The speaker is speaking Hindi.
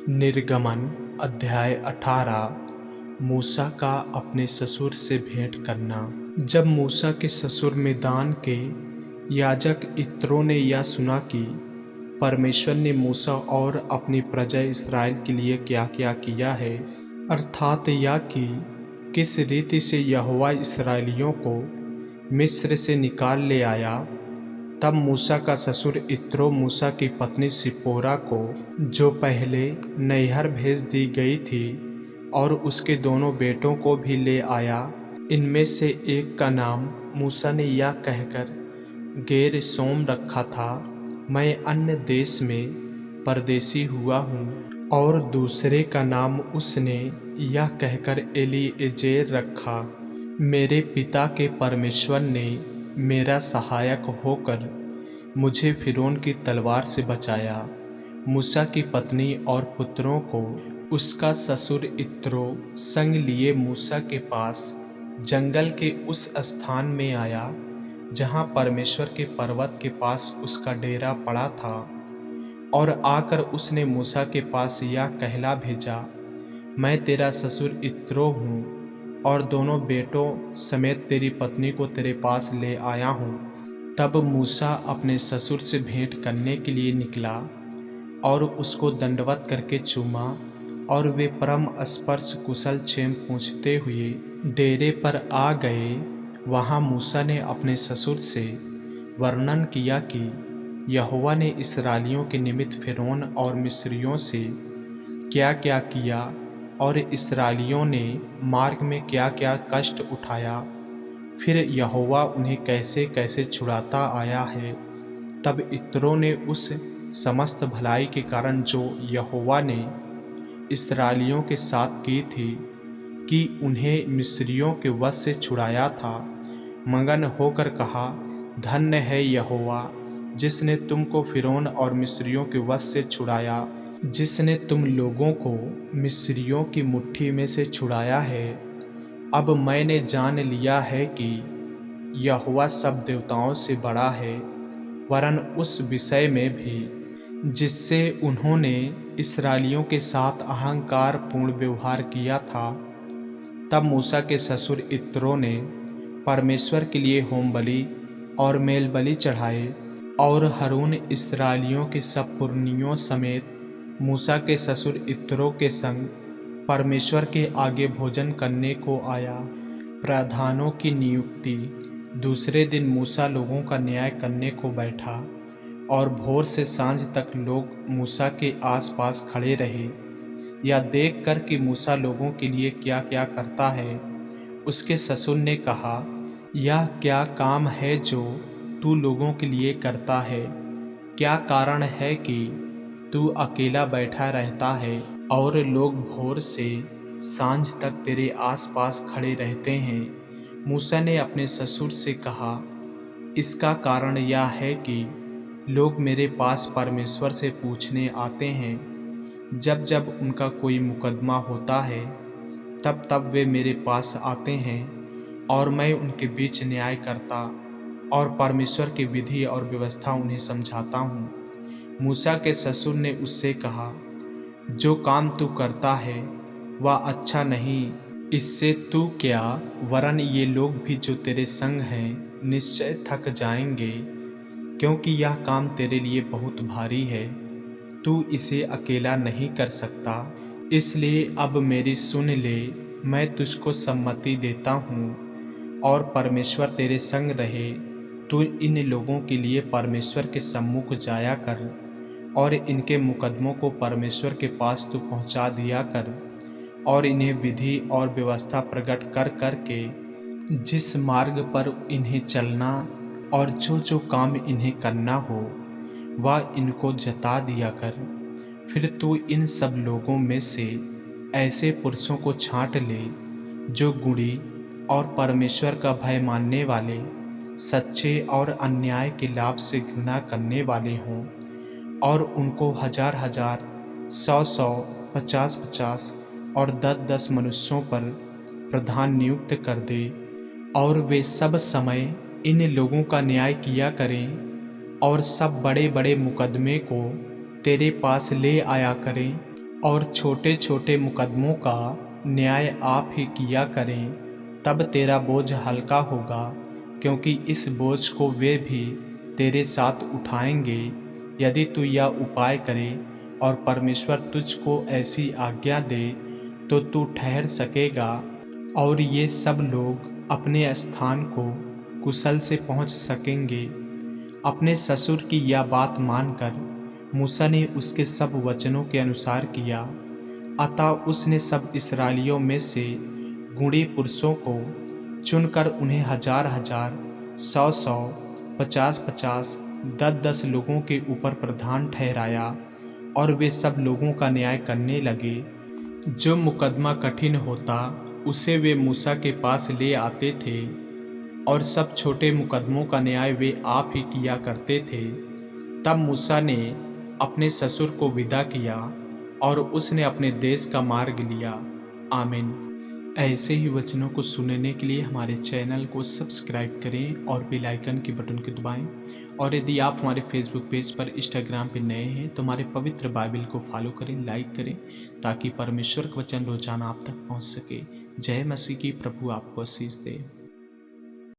निर्गमन अध्याय 18 मूसा का अपने ससुर से भेंट करना। जब मूसा के ससुर मिद्यान के याजक इत्रो ने यह सुना कि परमेश्वर ने मूसा और अपनी प्रजा इस्राएल के लिए क्या क्या किया है, अर्थात यह कि किस रीति से यहोवा इस्राएलियों को मिस्र से निकाल ले आया, तब मूसा का ससुर इत्रो मूसा की पत्नी सिप्पोरा को, जो पहले नैहर भेज दी गई थी, और उसके दोनों बेटों को भी ले आया। इनमें से एक का नाम मूसा ने यह कहकर गेरशोम रखा था, मैं अन्य देश में परदेशी हुआ हूँ, और दूसरे का नाम उसने यह कहकर एलीएजेर रखा, मेरे पिता के परमेश्वर ने मेरा सहायक होकर मुझे फिरौन की तलवार से बचाया। मूसा की पत्नी और पुत्रों को उसका ससुर इत्रो संग लिए मूसा के पास जंगल के उस स्थान में आया जहाँ परमेश्वर के पर्वत के पास उसका डेरा पड़ा था, और आकर उसने मूसा के पास यह कहला भेजा, मैं तेरा ससुर इत्रो हूँ, और दोनों बेटों समेत तेरी पत्नी को तेरे पास ले आया हूँ। तब मूसा अपने ससुर से भेंट करने के लिए निकला और उसको दंडवत करके चूमा, और वे परम स्पर्श कुशल क्षेम पूछते हुए डेरे पर आ गए। वहाँ मूसा ने अपने ससुर से वर्णन किया कि यहोवा ने इस्राएलियों के निमित्त फिरौन और मिस्रियों से क्या क्या किया, और इस्राएलियों ने मार्ग में क्या क्या कष्ट उठाया, फिर यहोवा उन्हें कैसे कैसे छुड़ाता आया है। तब इत्रो ने उस समस्त भलाई के कारण जो यहोवा ने इस्राएलियों के साथ की थी, कि उन्हें मिस्रियों के वश से छुड़ाया था, मगन होकर कहा, धन्य है यहोवा जिसने तुमको फिरौन और मिस्रियों के वश से छुड़ाया, जिसने तुम लोगों को मिस्रियों की मुट्ठी में से छुड़ाया है। अब मैंने जान लिया है कि यहोवा सब देवताओं से बड़ा है, वरन उस विषय में भी जिससे उन्होंने इस्राएलियों के साथ अहंकार पूर्ण व्यवहार किया था। तब मूसा के ससुर इत्रो ने परमेश्वर के लिए होमबलि और मेलबलि चढ़ाए, और हरून इस्राएलियों के सब पुरनियों समेत मूसा के ससुर इत्रो के संग परमेश्वर के आगे भोजन करने को आया। प्रधानों की नियुक्ति। दूसरे दिन मूसा लोगों का न्याय करने को बैठा, और भोर से सांझ तक लोग मूसा के आसपास खड़े रहे। यह देखकर कि मूसा लोगों के लिए क्या क्या करता है, उसके ससुर ने कहा, यह क्या काम है जो तू लोगों के लिए करता है? क्या कारण है कि तू अकेला बैठा रहता है और लोग भोर से सांझ तक तेरे आसपास खड़े रहते हैं? मूसा ने अपने ससुर से कहा, इसका कारण यह है कि लोग मेरे पास परमेश्वर से पूछने आते हैं। जब जब उनका कोई मुकदमा होता है, तब तब वे मेरे पास आते हैं, और मैं उनके बीच न्याय करता और परमेश्वर की विधि और व्यवस्था उन्हें समझाता हूँ। मूसा के ससुर ने उससे कहा, जो काम तू करता है वह अच्छा नहीं, इससे तू क्या, वरन ये लोग भी जो तेरे संग हैं निश्चय थक जाएंगे, क्योंकि यह काम तेरे लिए बहुत भारी है, तू इसे अकेला नहीं कर सकता। इसलिए अब मेरी सुन ले, मैं तुझको सम्मति देता हूँ, और परमेश्वर तेरे संग रहे। तू इन लोगों के लिए परमेश्वर के सम्मुख जाया कर, और इनके मुकदमों को परमेश्वर के पास तू पहुंचा दिया कर, और इन्हें विधि और व्यवस्था प्रकट कर करके जिस मार्ग पर इन्हें चलना और जो जो काम इन्हें करना हो, वह इनको जता दिया कर। फिर तू इन सब लोगों में से ऐसे पुरुषों को छांट ले जो गुणी और परमेश्वर का भय मानने वाले, सच्चे और अन्याय के लाभ से घृणा करने वाले हों, और उनको 1000-1000, 100-100, 50-50 और 10-10 मनुष्यों पर प्रधान नियुक्त कर दे, और वे सब समय इन लोगों का न्याय किया करें, और सब बड़े बड़े मुकदमे को तेरे पास ले आया करें, और छोटे छोटे मुकदमों का न्याय आप ही किया करें, तब तेरा बोझ हल्का होगा, क्योंकि इस बोझ को वे भी तेरे साथ उठाएंगे। यदि तू यह उपाय करे और परमेश्वर तुझको ऐसी आज्ञा दे तो तू ठहर सकेगा और ये सब लोग अपने स्थान को कुशल से पहुंच सकेंगे। अपने ससुर की यह बात मानकर मूसा ने उसके सब वचनों के अनुसार किया। अतः उसने सब इस्राएलियों में से गुणी पुरुषों को चुनकर उन्हें 1000-1000, 100-100, 50-50, 10-10 लोगों के ऊपर प्रधान ठहराया, और वे सब लोगों का न्याय करने लगे। जो मुकदमा कठिन होता उसे वे मूसा के पास ले आते थे, और सब छोटे मुकदमों का न्याय वे आप ही किया करते थे। तब मूसा ने अपने ससुर को विदा किया और उसने अपने देश का मार्ग लिया। आमीन। ऐसे ही वचनों को सुनने के लिए हमारे चैनल को सब्सक्राइब करें और बेल आइकन के बटन को दबाएं। और यदि आप हमारे फेसबुक पेज पर, इंस्टाग्राम पर नए हैं तो हमारे पवित्र बाइबल को फॉलो करें, लाइक करें, ताकि परमेश्वर का वचन रोजाना आप तक पहुंच सके। जय मसीह की। प्रभु आपको आशीष दे।